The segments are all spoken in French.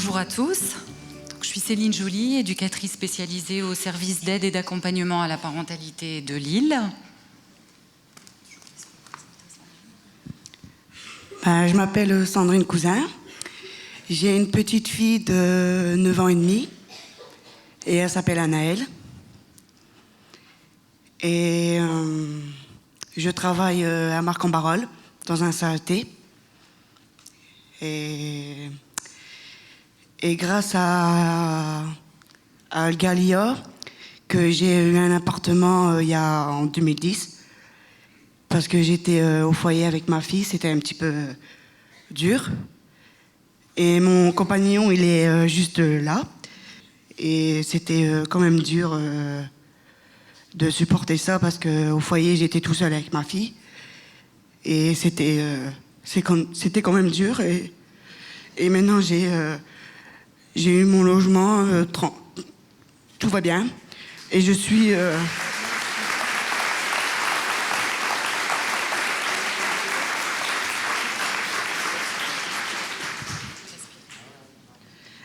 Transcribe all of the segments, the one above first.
Bonjour à tous. Je suis Céline Joly, éducatrice spécialisée au service d'aide et d'accompagnement à la parentalité de Lille. Je m'appelle Sandrine Cousin. J'ai une petite fille de 9 ans et demi et elle s'appelle Anaëlle. Et je travaille à Marc-en-Barœul dans un CAT. Et grâce à Galia, que j'ai eu un appartement en 2010, parce que j'étais au foyer avec ma fille, c'était un petit peu dur. Et mon compagnon, il est juste là. Et c'était quand même dur de supporter ça, parce qu'au foyer, j'étais tout seul avec ma fille. Et c'était quand même dur. Et maintenant, j'ai eu mon logement, tout va bien. Et je suis...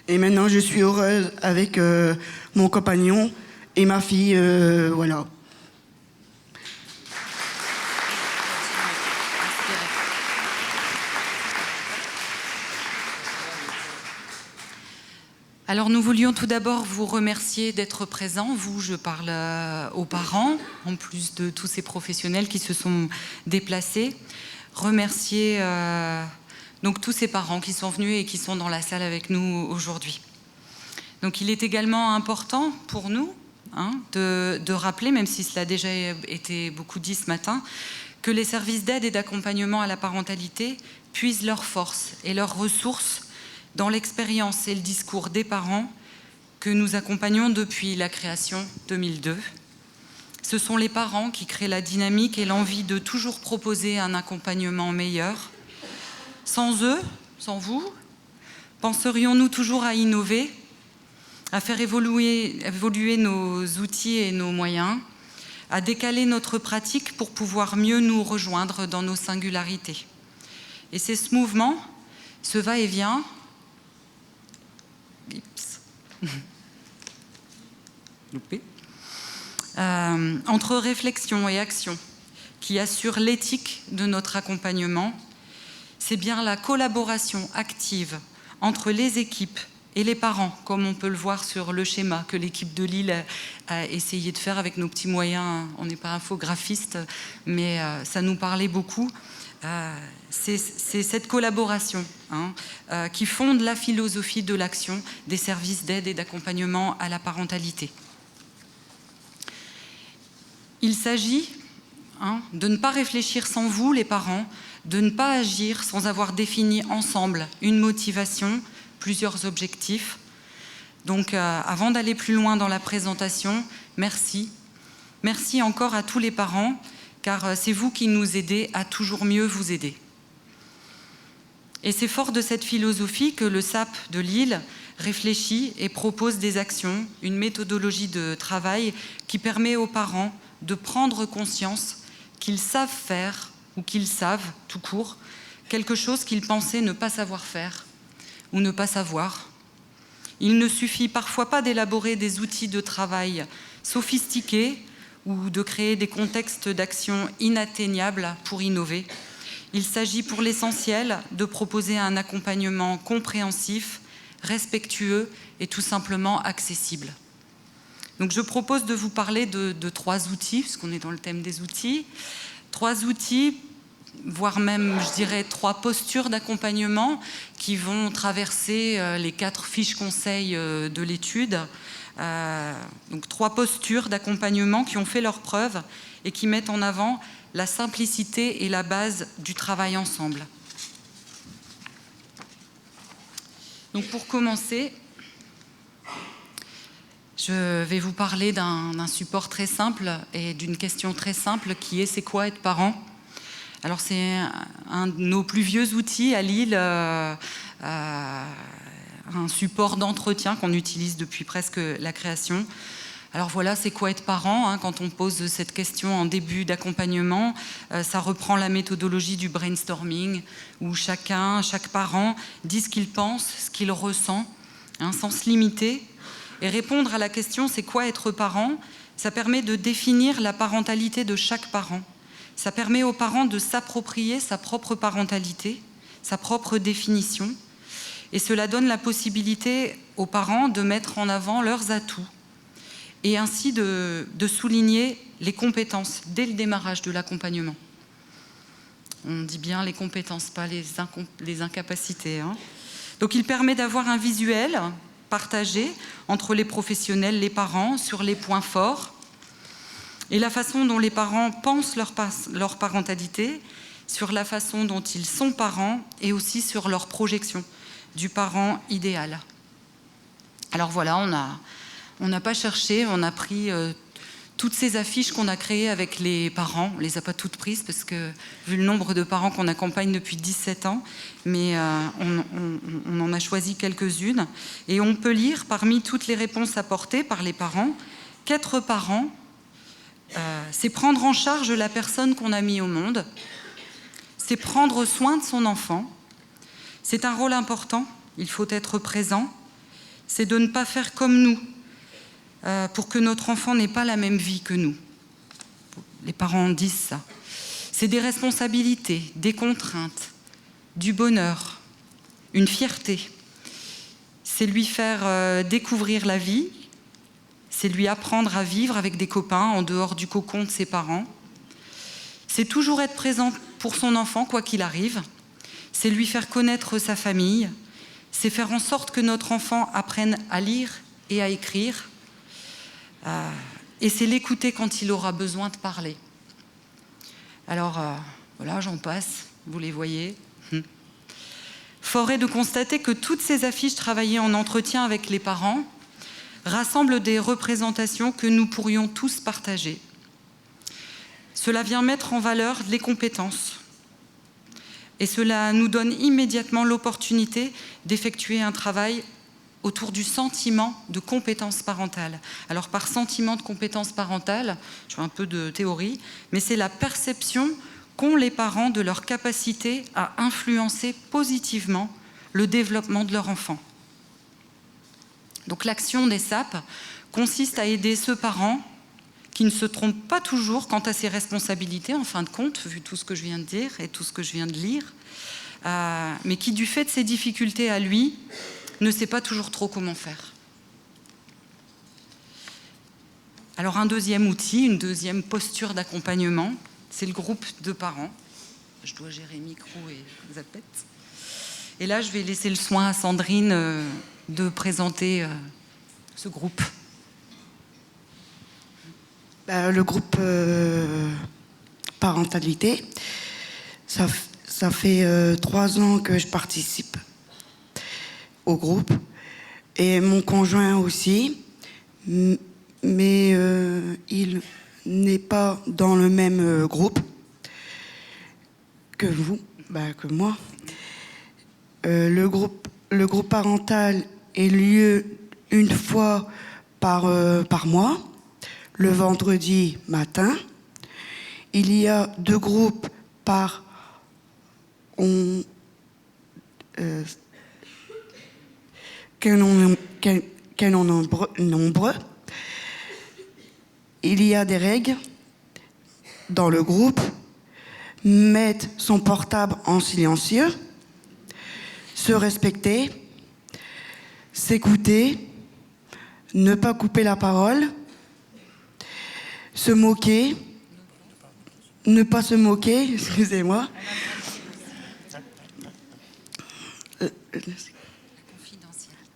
Et maintenant, je suis heureuse avec mon compagnon et ma fille, voilà. Alors nous voulions tout d'abord vous remercier d'être présents. Vous, je parle aux parents, en plus de tous ces professionnels qui se sont déplacés. Remercier donc tous ces parents qui sont venus et qui sont dans la salle avec nous aujourd'hui. Donc il est également important pour nous de rappeler, même si cela a déjà été beaucoup dit ce matin, que les services d'aide et d'accompagnement à la parentalité puisent leurs forces et leurs ressources dans l'expérience et le discours des parents que nous accompagnons depuis la création 2002. Ce sont les parents qui créent la dynamique et l'envie de toujours proposer un accompagnement meilleur. Sans eux, sans vous, penserions-nous toujours à innover, à faire évoluer nos outils et nos moyens, à décaler notre pratique pour pouvoir mieux nous rejoindre dans nos singularités. Et c'est ce mouvement, ce va-et-vient, entre réflexion et action qui assure l'éthique de notre accompagnement. C'est bien la collaboration active entre les équipes et les parents, comme on peut le voir sur le schéma que l'équipe de Lille a essayé de faire avec nos petits moyens. On n'est pas infographiste, mais ça nous parlait beaucoup. C'est cette collaboration qui fonde la philosophie de l'action des services d'aide et d'accompagnement à la parentalité. Il s'agit de ne pas réfléchir sans vous, les parents, de ne pas agir sans avoir défini ensemble une motivation, plusieurs objectifs. Donc, avant d'aller plus loin dans la présentation, merci. Merci encore à tous les parents, car c'est vous qui nous aidez à toujours mieux vous aider. Et c'est fort de cette philosophie que le SAP de Lille réfléchit et propose des actions, une méthodologie de travail qui permet aux parents de prendre conscience qu'ils savent faire, ou qu'ils savent, tout court, quelque chose qu'ils pensaient ne pas savoir faire, ou ne pas savoir. Il ne suffit parfois pas d'élaborer des outils de travail sophistiqués, ou de créer des contextes d'action inatteignables pour innover. Il s'agit pour l'essentiel de proposer un accompagnement compréhensif, respectueux et tout simplement accessible. Donc je propose de vous parler de 3 outils, puisqu'on est dans le thème des outils. 3 outils, voire même, je dirais, 3 postures d'accompagnement qui vont traverser les 4 fiches conseils de l'étude. Donc 3 postures d'accompagnement qui ont fait leurs preuves et qui mettent en avant la simplicité et la base du travail ensemble. Donc pour commencer, je vais vous parler d'un support très simple et d'une question très simple qui est: c'est quoi être parent ? Alors c'est un de nos plus vieux outils à Lille, un support d'entretien qu'on utilise depuis presque la création. Alors voilà, c'est quoi être parent quand on pose cette question en début d'accompagnement, ça reprend la méthodologie du brainstorming, où chaque parent dit ce qu'il pense, ce qu'il ressent, un sens limité. Et répondre à la question « c'est quoi être parent ?», ça permet de définir la parentalité de chaque parent. Ça permet aux parents de s'approprier sa propre parentalité, sa propre définition. Et cela donne la possibilité aux parents de mettre en avant leurs atouts et ainsi de souligner les compétences dès le démarrage de l'accompagnement. On dit bien les compétences, pas les incapacités. Hein. Donc il permet d'avoir un visuel partagé entre les professionnels, les parents, sur les points forts et la façon dont les parents pensent leur parentalité, sur la façon dont ils sont parents et aussi sur leur projection du parent idéal. Alors voilà, on n'a pas cherché, on a pris toutes ces affiches qu'on a créées avec les parents. On ne les a pas toutes prises parce que, vu le nombre de parents qu'on accompagne depuis 17 ans, mais on en a choisi quelques-unes. Et on peut lire, parmi toutes les réponses apportées par les parents, qu'être parent, c'est prendre en charge la personne qu'on a mis au monde, c'est prendre soin de son enfant, c'est un rôle important, il faut être présent, c'est de ne pas faire comme nous, pour que notre enfant n'ait pas la même vie que nous. Les parents disent ça. C'est des responsabilités, des contraintes, du bonheur, une fierté. C'est lui faire découvrir la vie, c'est lui apprendre à vivre avec des copains en dehors du cocon de ses parents. C'est toujours être présent pour son enfant, quoi qu'il arrive. C'est lui faire connaître sa famille. C'est faire en sorte que notre enfant apprenne à lire et à écrire. Et c'est l'écouter quand il aura besoin de parler. Alors, voilà, j'en passe, vous les voyez. Fort est de constater que toutes ces affiches travaillées en entretien avec les parents rassemblent des représentations que nous pourrions tous partager. Cela vient mettre en valeur les compétences. Et cela nous donne immédiatement l'opportunité d'effectuer un travail autour du sentiment de compétence parentale. Alors par sentiment de compétence parentale, je fais un peu de théorie, mais c'est la perception qu'ont les parents de leur capacité à influencer positivement le développement de leur enfant. Donc l'action des SAP consiste à aider ce parent qui ne se trompe pas toujours quant à ses responsabilités, en fin de compte, vu tout ce que je viens de dire et tout ce que je viens de lire, mais qui, du fait de ses difficultés à lui, ne sait pas toujours trop comment faire. Alors un deuxième outil, une deuxième posture d'accompagnement, c'est le groupe de parents. Je dois gérer micro et zapette. Et là, je vais laisser le soin à Sandrine de présenter ce groupe. Le groupe parentalité, ça fait 3 ans que je participe au groupe et mon conjoint aussi, mais il n'est pas dans le même groupe que vous, que moi. Le groupe parental est lieu une fois par mois, le vendredi matin. Il y a 2 groupes par quel nombre. Il y a des règles dans le groupe. Mettre son portable en silencieux, se respecter, s'écouter, ne pas couper la parole, se moquer, ne pas se moquer, excusez-moi.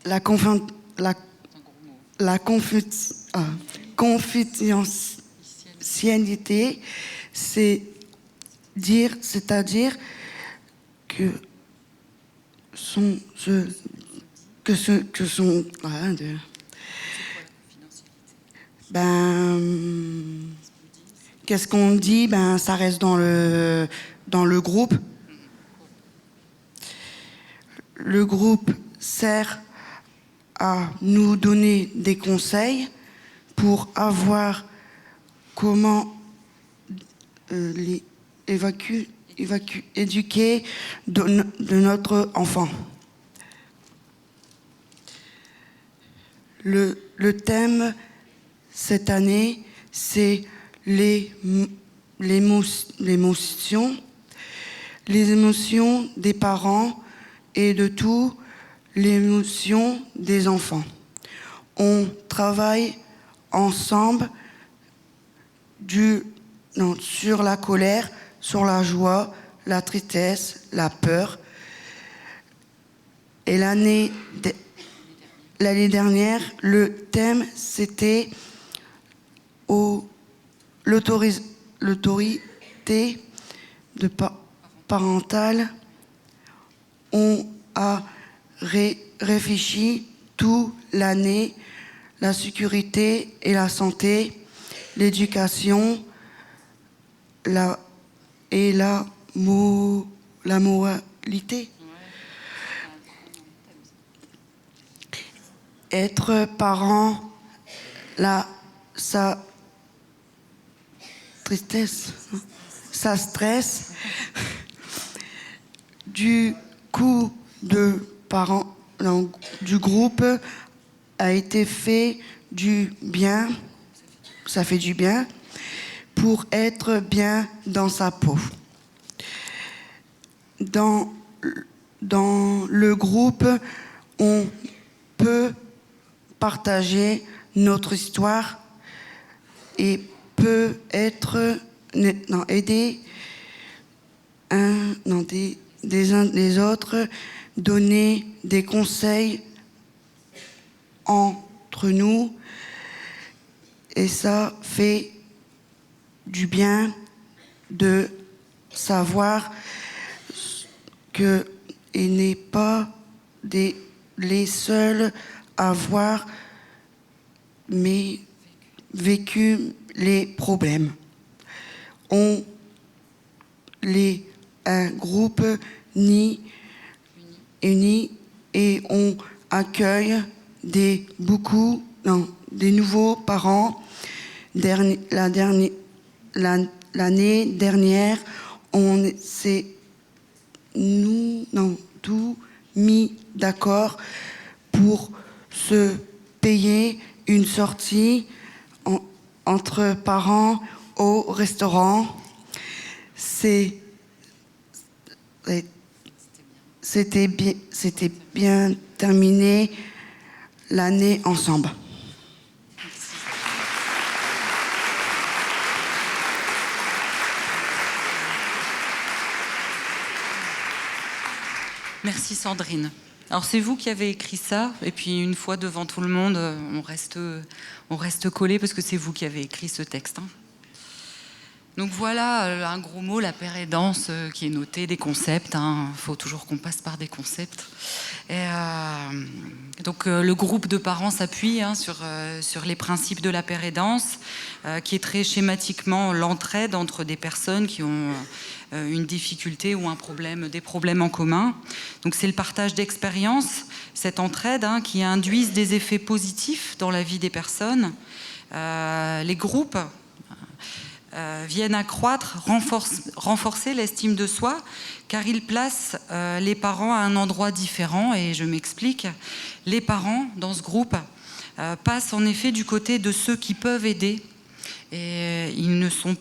La confidentialité, c'est-à-dire que qu'est-ce qu'on dit, ça reste dans le groupe. Le groupe sert à nous donner des conseils pour avoir comment éduquer de notre enfant. Le thème cette année, c'est l'émotion des parents et de tout l'émotion des enfants. On travaille ensemble sur la colère, sur la joie, la tristesse, la peur. Et l'année dernière, le thème, c'était l'autorité parentale. On a réfléchi toute l'année, la sécurité et la santé, l'éducation, la moralité. Être parent, sa tristesse, ça stresse. Du coup, du groupe a été fait du bien, ça fait du bien, pour être bien dans sa peau. Dans le groupe, on peut partager notre histoire et peut aider des uns des autres, donner des conseils entre nous, et ça fait du bien de savoir qu'il n'est pas les seuls à avoir vécu les problèmes. Un groupe uni et on accueille des nouveaux parents. L'année dernière, on s'est tout mis d'accord pour se payer une sortie entre parents au restaurant. C'était bien terminé l'année ensemble. Merci Sandrine. Alors c'est vous qui avez écrit ça, et puis une fois devant tout le monde, on reste collé parce que c'est vous qui avez écrit ce texte. Donc voilà, un gros mot, la pérédance, qui est noté, des concepts. Faut toujours qu'on passe par des concepts. Et donc le groupe de parents s'appuie sur les principes de la pérédance, qui est très schématiquement l'entraide entre des personnes qui ont une difficulté ou des problèmes en commun. Donc c'est le partage d'expériences, cette entraide qui induisent des effets positifs dans la vie des personnes. Les groupes viennent accroître, renforcer l'estime de soi, car ils placent les parents à un endroit différent, et je m'explique. Les parents, dans ce groupe, passent en effet du côté de ceux qui peuvent aider, et ils ne sont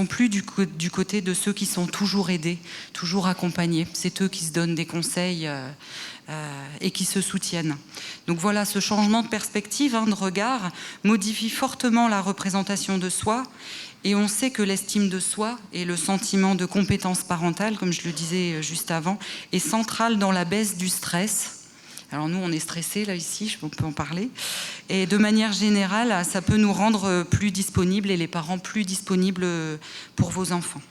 plus du côté de ceux qui sont toujours aidés, toujours accompagnés. C'est eux qui se donnent des conseils et qui se soutiennent. Donc voilà, ce changement de perspective, de regard, modifie fortement la représentation de soi. Et on sait que l'estime de soi et le sentiment de compétence parentale, comme je le disais juste avant, est central dans la baisse du stress. Alors nous, on est stressés, là, ici, on peut en parler. Et de manière générale, ça peut nous rendre plus disponibles, et les parents plus disponibles pour vos enfants.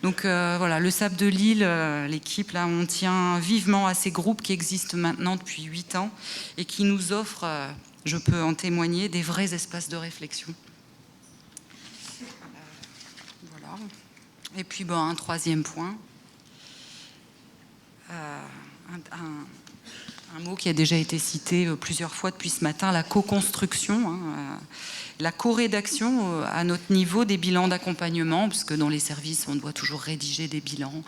Donc voilà, le Sable de Lille, l'équipe, là, on tient vivement à ces groupes qui existent maintenant depuis 8 ans et qui nous offrent, je peux en témoigner, des vrais espaces de réflexion. Voilà. Et puis un troisième point. Un mot qui a déjà été cité plusieurs fois depuis ce matin, la co-construction, la co-rédaction à notre niveau des bilans d'accompagnement, parce que dans les services, on doit toujours rédiger des bilans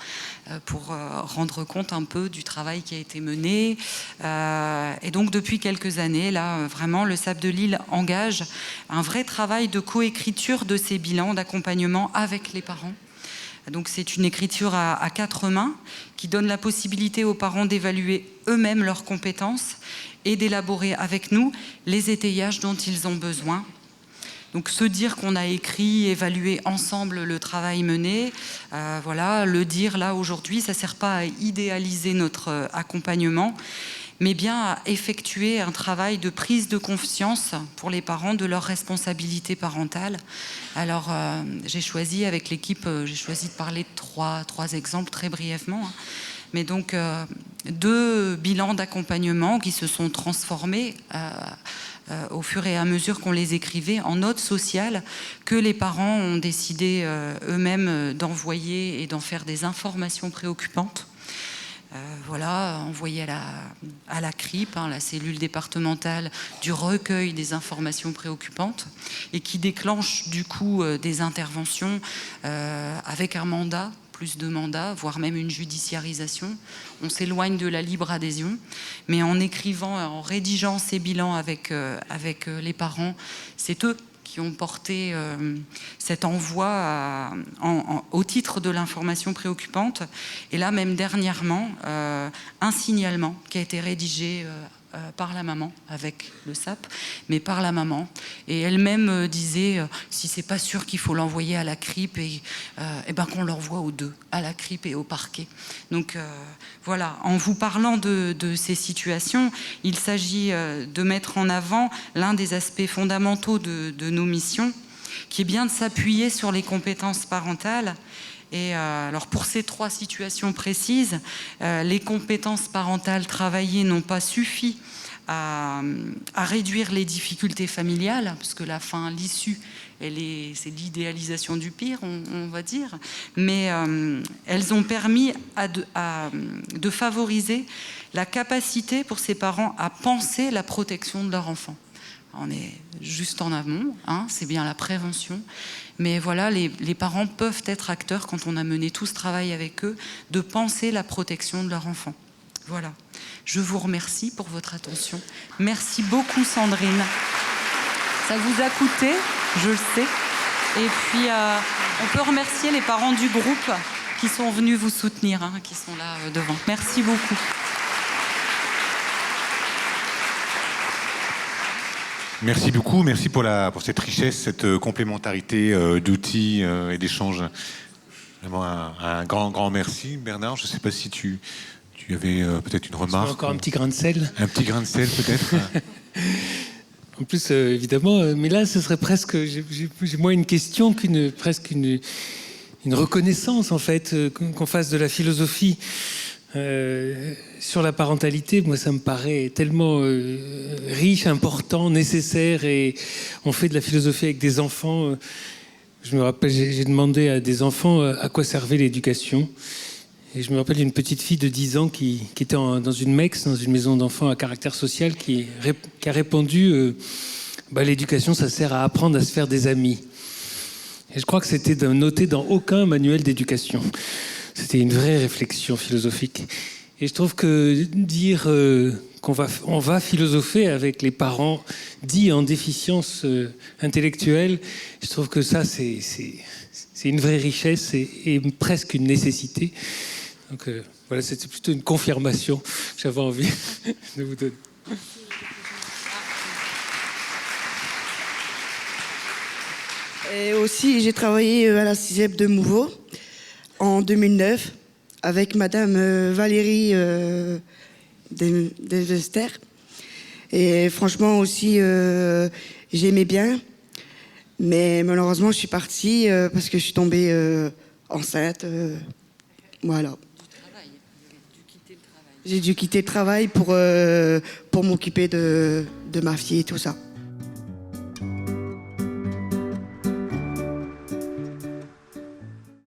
pour rendre compte un peu du travail qui a été mené. Et donc, depuis quelques années, là, vraiment, le SAP de Lille engage un vrai travail de coécriture de ces bilans d'accompagnement avec les parents. Donc c'est une écriture à 4 mains qui donne la possibilité aux parents d'évaluer eux-mêmes leurs compétences et d'élaborer avec nous les étayages dont ils ont besoin. Donc se dire qu'on a écrit, évalué ensemble le travail mené, voilà, le dire là aujourd'hui, ça ne sert pas à idéaliser notre accompagnement, mais bien à effectuer un travail de prise de conscience pour les parents de leur responsabilité parentale. Alors, j'ai choisi avec l'équipe, j'ai choisi de parler de trois exemples très brièvement. Mais donc, 2 bilans d'accompagnement qui se sont transformés au fur et à mesure qu'on les écrivait en notes sociales que les parents ont décidé eux-mêmes d'envoyer et d'en faire des informations préoccupantes. Voilà, envoyé à la CRIP, la cellule départementale du recueil des informations préoccupantes, et qui déclenche du coup des interventions avec un mandat, plus de mandats, voire même une judiciarisation. On s'éloigne de la libre adhésion, mais en écrivant, en rédigeant ces bilans avec les parents, c'est eux qui ont porté cet envoi au titre de l'information préoccupante. Et là, même dernièrement, un signalement qui a été rédigé par la maman, avec le SAP, mais par la maman. Et elle-même disait, si c'est pas sûr qu'il faut l'envoyer à la CRIP, et ben qu'on l'envoie aux 2, à la CRIP et au parquet. Donc voilà, en vous parlant de ces situations, il s'agit de mettre en avant l'un des aspects fondamentaux de nos missions, qui est bien de s'appuyer sur les compétences parentales. Et alors pour ces 3 situations précises, les compétences parentales travaillées n'ont pas suffi à réduire les difficultés familiales, parce que la fin, l'issue, c'est l'idéalisation du pire, on va dire, mais elles ont permis de favoriser la capacité pour ces parents à penser la protection de leur enfant. On est juste en amont, c'est bien la prévention. Mais voilà, les parents peuvent être acteurs, quand on a mené tout ce travail avec eux, de penser la protection de leur enfant. Voilà. Je vous remercie pour votre attention. Merci beaucoup, Sandrine. Ça vous a coûté, je le sais. Et puis, on peut remercier les parents du groupe qui sont venus vous soutenir, qui sont là devant. Merci beaucoup. Merci beaucoup, merci pour cette richesse, cette complémentarité d'outils et d'échanges. Vraiment un grand merci. Bernard, je ne sais pas si tu avais peut-être une remarque. Encore un petit grain de sel. Un petit grain de sel peut-être. En plus, évidemment, mais là, ce serait presque, j'ai moins une question presque une reconnaissance, en fait, qu'on fasse de la philosophie sur la parentalité. Moi, ça me paraît tellement riche, important, nécessaire, et on fait de la philosophie avec des enfants. Je me rappelle, j'ai demandé à des enfants à quoi servait l'éducation. Et je me rappelle d'une petite fille de 10 ans qui était dans une MEX, dans une maison d'enfants à caractère social, qui a répondu l'éducation, ça sert à apprendre à se faire des amis. Et je crois que c'était noté dans aucun manuel d'éducation. C'était une vraie réflexion philosophique. Et je trouve que dire qu'on va philosopher avec les parents dits en déficience intellectuelle, je trouve que ça, c'est une vraie richesse et presque une nécessité. Donc voilà, c'était plutôt une confirmation que j'avais envie de vous donner. Et aussi, j'ai travaillé à la CISEP de Mouveau en 2009 avec Madame Valérie Desvester. Et franchement aussi, j'aimais bien. Mais malheureusement, je suis partie parce que je suis tombée enceinte. Voilà. J'ai dû quitter le travail pour m'occuper de ma fille et tout ça.